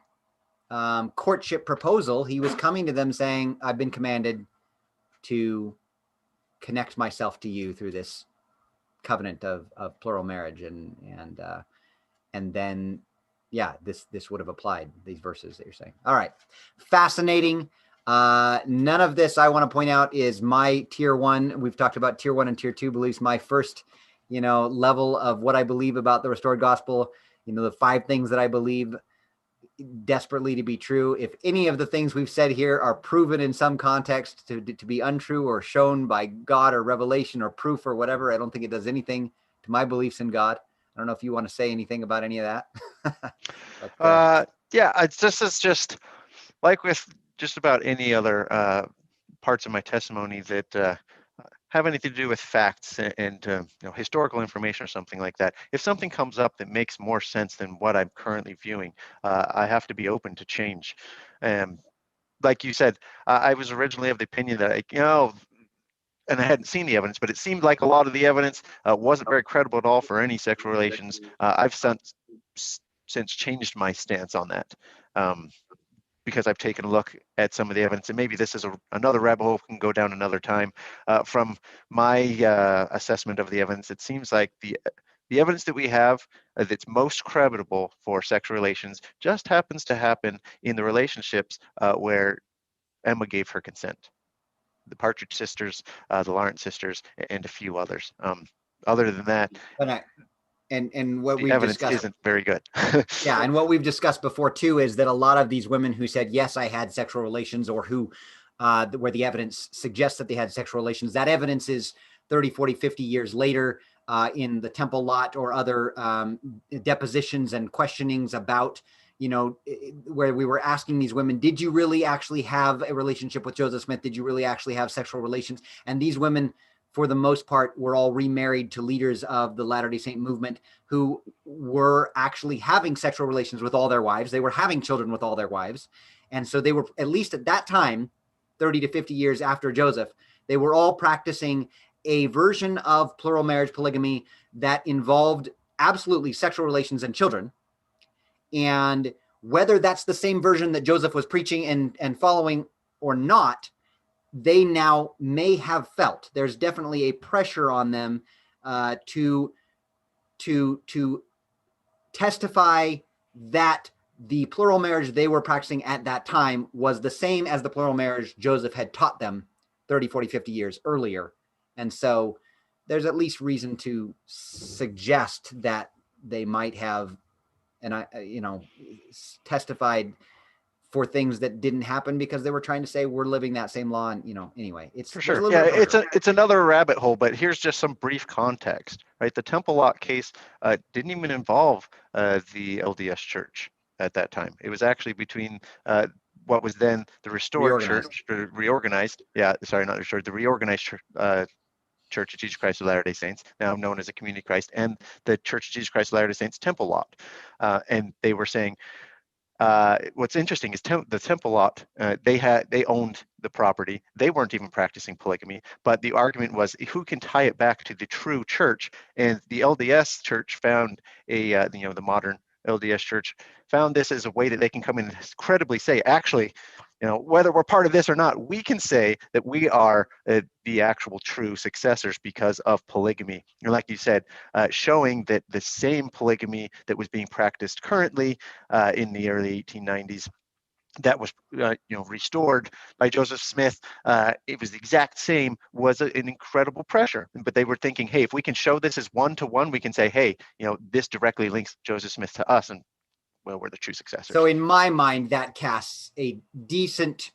courtship proposal. He was coming to them saying, I've been commanded to connect myself to you through this covenant of plural marriage, and then this would have applied, these verses that you're saying. All right, fascinating. None of this, I want to point out, is my tier one. We've talked about tier one and tier two beliefs. My first level of what I believe about the restored gospel, the 5 things that I believe desperately to be true. If any of the things we've said here are proven in some context to be untrue, or shown by God or revelation or proof or whatever, I don't think it does anything to my beliefs in God. I don't know if you want to say anything about any of that. But, it's just like with just about any other parts of my testimony that have anything to do with facts and historical information or something like that. If something comes up that makes more sense than what I'm currently viewing, I have to be open to change. Like you said, I was originally of the opinion that and I hadn't seen the evidence, but it seemed like a lot of the evidence wasn't very credible at all for any sexual relations. I've since changed my stance on that. Because I've taken a look at some of the evidence, and maybe this is another rabbit hole we can go down another time. From my assessment of the evidence, it seems like the evidence that we have that's most credible for sexual relations just happens to happen in the relationships where Emma gave her consent. the Partridge sisters, the Lawrence sisters, and a few others. Other than that, and what the we've evidence discussed, isn't very good. yeah, and what we've discussed before too is that a lot of these women who said yes, I had sexual relations, or who where the evidence suggests that they had sexual relations, that evidence is 30, 40, 50 years later in the temple lot or other depositions and questionings about, you know, where we were asking these women, did you really actually have a relationship with Joseph Smith? Did you really actually have sexual relations? And these women, for the most part, were all remarried to leaders of the Latter-day Saint movement who were actually having sexual relations with all their wives. They were having children with all their wives. And so they were, at least at that time, 30 to 50 years after Joseph, they were all practicing a version of plural marriage polygamy that involved absolutely sexual relations and children. And whether that's the same version that Joseph was preaching and following or not, they now may have felt there's definitely a pressure on them to testify that the plural marriage they were practicing at that time was the same as the plural marriage Joseph had taught them 30, 40, 50 years earlier. And so there's at least reason to suggest that they might have, and testified for things that didn't happen because they were trying to say we're living that same law. And, anyway, For there's a sure. little Yeah, bit of it's another rabbit hole, but here's just some brief context, right? The Temple Lot case didn't even involve the LDS church at that time. It was actually between what was then the restored church, reorganized. Yeah, sorry, not restored, the reorganized Church of Jesus Christ of Latter-day Saints, now known as the Community of Christ, and the Church of Jesus Christ of Latter-day Saints Temple Lot. And they were saying, what's interesting is the Temple Lot, they owned the property. They weren't even practicing polygamy, but the argument was who can tie it back to the true church? And the LDS church found the modern LDS church found this as a way that they can come in and credibly say, actually, whether we're part of this or not, we can say that we are the actual true successors because of polygamy. And like you said, showing that the same polygamy that was being practiced currently in the early 1890s, that was restored by Joseph Smith, it was the exact same, was an incredible pressure. But they were thinking, hey, if we can show this as one-to-one, we can say, hey, this directly links Joseph Smith to us, and well, we're the true successors. So in my mind, that casts a decent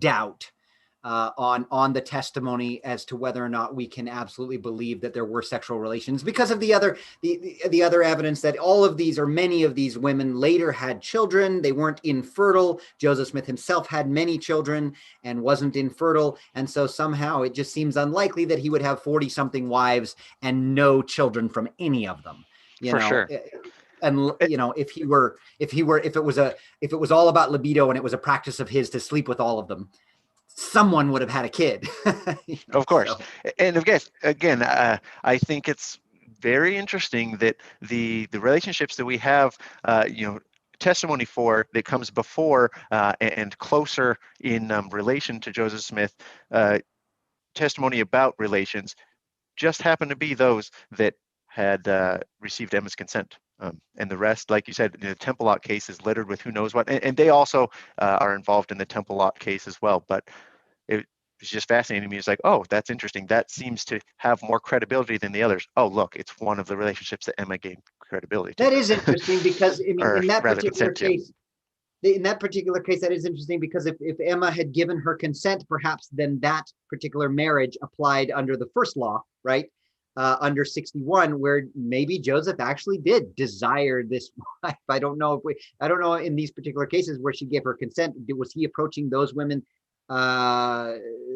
doubt on the testimony as to whether or not we can absolutely believe that there were sexual relations, because of the other evidence that all of these, or many of these women, later had children. They weren't infertile. Joseph Smith himself had many children and wasn't infertile, and so somehow it just seems unlikely that he would have 40-something wives and no children from any of them. For sure. And if it was all about libido and it was a practice of his to sleep with all of them, someone would have had a kid. Of course. So. And again, I think it's very interesting that the relationships that we have, testimony for that comes before and closer in relation to Joseph Smith, testimony about relations, just happen to be those that had received Emma's consent. And the rest, like you said, the Temple Lot case is littered with who knows what, and they also are involved in the Temple Lot case as well. But it's just fascinating to me. It's like, oh, that's interesting. That seems to have more credibility than the others. Oh, look, it's one of the relationships that Emma gained credibility to. That is interesting because in that particular case, that is interesting because if Emma had given her consent, perhaps then that particular marriage applied under the first law, right? Under 61, where maybe Joseph actually did desire this wife. I don't know in these particular cases where she gave her consent, was he approaching those women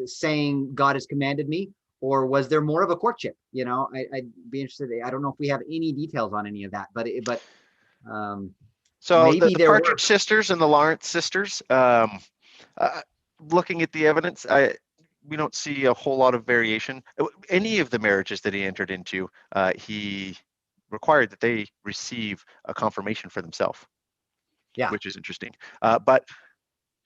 saying God has commanded me, or was there more of a courtship? I'd be interested. I don't know if we have any details on any of that, but so maybe the Partridge sisters and the Lawrence sisters, looking at the evidence, we don't see a whole lot of variation. Any of the marriages that he entered into, he required that they receive a confirmation for themselves. Yeah, which is interesting. But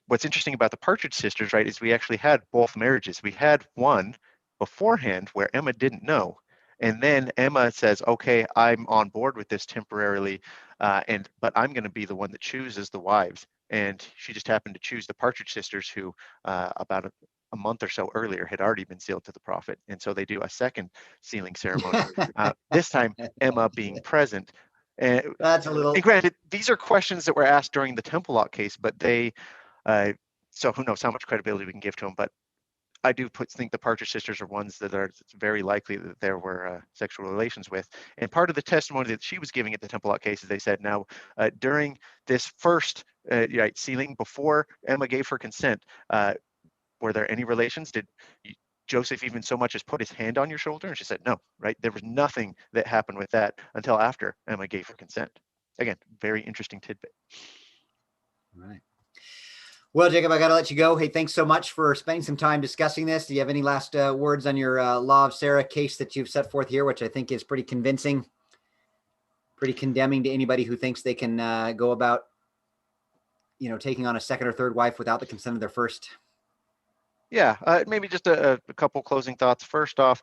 what's interesting about the Partridge sisters, right, is we actually had both marriages. We had one beforehand where Emma didn't know. And then Emma says, okay, I'm on board with this temporarily, but I'm going to be the one that chooses the wives. And she just happened to choose the Partridge sisters, who about a month or so earlier had already been sealed to the prophet. And so they do a second sealing ceremony, this time Emma being present. And, That's a and little. granted, these are questions that were asked during the temple lock case, but they, so who knows how much credibility we can give to them. But I do think the Partridge sisters are ones that are very likely that there were sexual relations with. And part of the testimony that she was giving at the temple lock case is they said, now, during this first sealing, before Emma gave her consent, were there any relations? Did Joseph even so much as put his hand on your shoulder? And she said, no, right? There was nothing that happened with that until after Emma gave her consent. Again, very interesting tidbit. Right. Well, Jacob, I got to let you go. Hey, thanks so much for spending some time discussing this. Do you have any last words on your Law of Sarah case that you've set forth here, which I think is pretty convincing, pretty condemning to anybody who thinks they can go about, taking on a second or third wife without the consent of their first? Yeah, maybe just a couple closing thoughts. First off,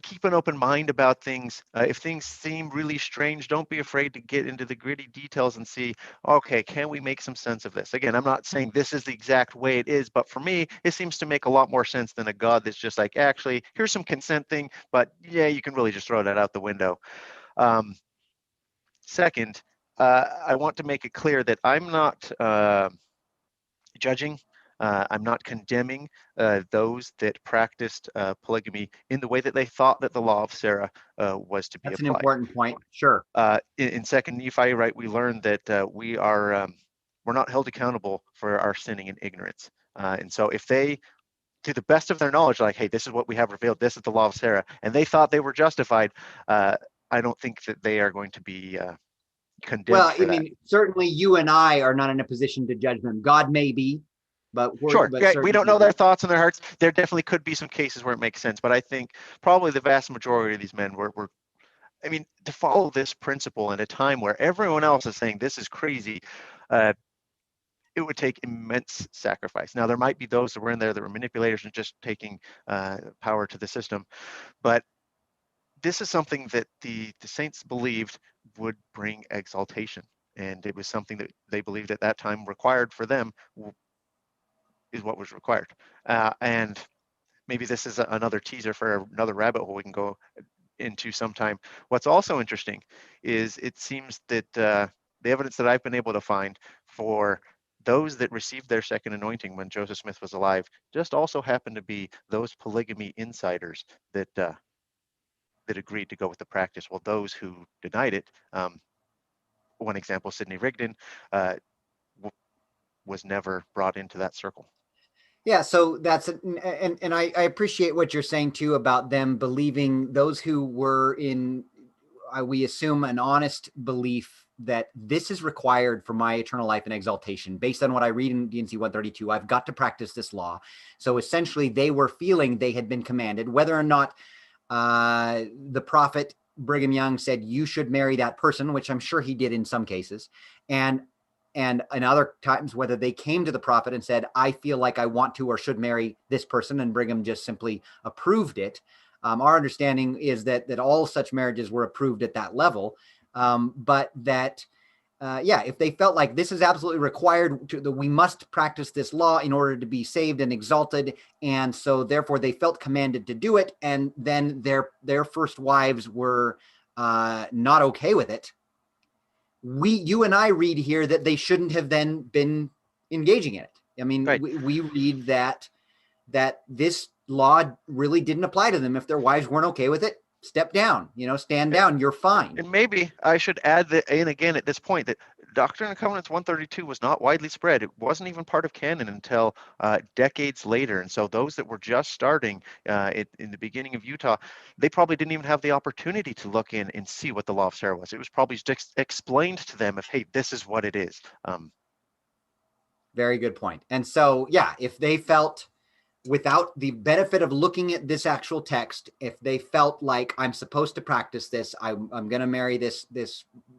keep an open mind about things. If things seem really strange, don't be afraid to get into the gritty details and see, okay, can we make some sense of this? Again, I'm not saying this is the exact way it is, but for me, it seems to make a lot more sense than a God that's just like, actually, here's some consent thing, but yeah, you can really just throw that out the window. Second, I want to make it clear that I'm not judging. I'm not condemning those that practiced polygamy in the way that they thought that the law of Sarah was to be That's an applied. important point. Sure. In Second Nephi, right, we learned that we're not held accountable for our sinning in ignorance. And so if they, to the best of their knowledge, like, hey, this is what we have revealed, this is the law of Sarah, and they thought they were justified, I don't think that they are going to be condemned Well, for I that. mean, certainly you and I are not in a position to judge them. God may be, but Sure, yeah, we don't know certainly. their thoughts and their hearts. There definitely could be some cases where it makes sense, but I think probably the vast majority of these men were I mean, to follow this principle in a time where everyone else is saying this is crazy, it would take immense sacrifice. Now, there might be those that were in there that were manipulators and just taking power to the system, but this is something that the saints believed would bring exaltation, and it was something that they believed at that time required for them is what was required. And maybe this is another teaser for another rabbit hole we can go into sometime. What's also interesting is it seems that the evidence that I've been able to find for those that received their second anointing when Joseph Smith was alive just also happened to be those polygamy insiders that that agreed to go with the practice. Well, those who denied it, one example, Sidney Rigdon, was never brought into that circle. Yeah, so that's and I appreciate what you're saying too about them believing, those who were in, we assume, an honest belief that this is required for my eternal life and exaltation based on what I read in D&C 132. I've got to practice this law. So essentially, they were feeling they had been commanded, whether or not the prophet Brigham Young said you should marry that person, which I'm sure he did in some cases, and in other times, whether they came to the prophet and said, I feel like I want to or should marry this person, and Brigham just simply approved it. Our understanding is that all such marriages were approved at that level, but that, if they felt like this is absolutely required, that we must practice this law in order to be saved and exalted, and so therefore they felt commanded to do it, and then their first wives were not okay with it, you and I read here that they shouldn't have then been engaging in it. I mean, right. we read that this law really didn't apply to them. If their wives weren't okay with it, step down, stand down, you're fine. And maybe I should add that, and again, at this point, that Doctrine and Covenants 132 was not widely spread. It wasn't even part of canon until decades later. And so those that were just starting in the beginning of Utah, they probably didn't even have the opportunity to look in and see what the law of Sarah was. It was probably just explained to them of, hey, this is what it is. Very good point. And so, if they felt, without the benefit of looking at this actual text, if they felt like I'm supposed to practice this, I'm going to marry this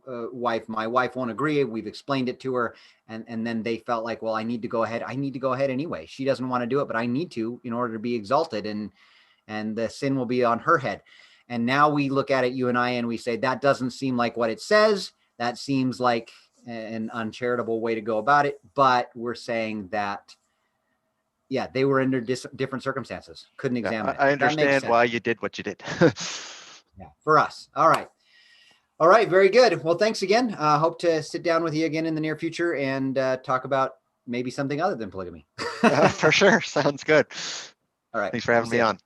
wife, my wife won't agree, we've explained it to her, and then they felt like, well, I need to go ahead anyway. She doesn't want to do it, but I need to in order to be exalted, and the sin will be on her head. And now we look at it, you and I, and we say, that doesn't seem like what it says. That seems like an uncharitable way to go about it. But we're saying that Yeah, they were under different circumstances. Couldn't Yeah, examine it. I That makes understand sense. why you did what you did. Yeah, for us. All right. All right. Very good. Well, thanks again. Hope to sit down with you again in the near future and talk about maybe something other than polygamy. For sure. Sounds good. All right. Thanks for Be having me safe. on.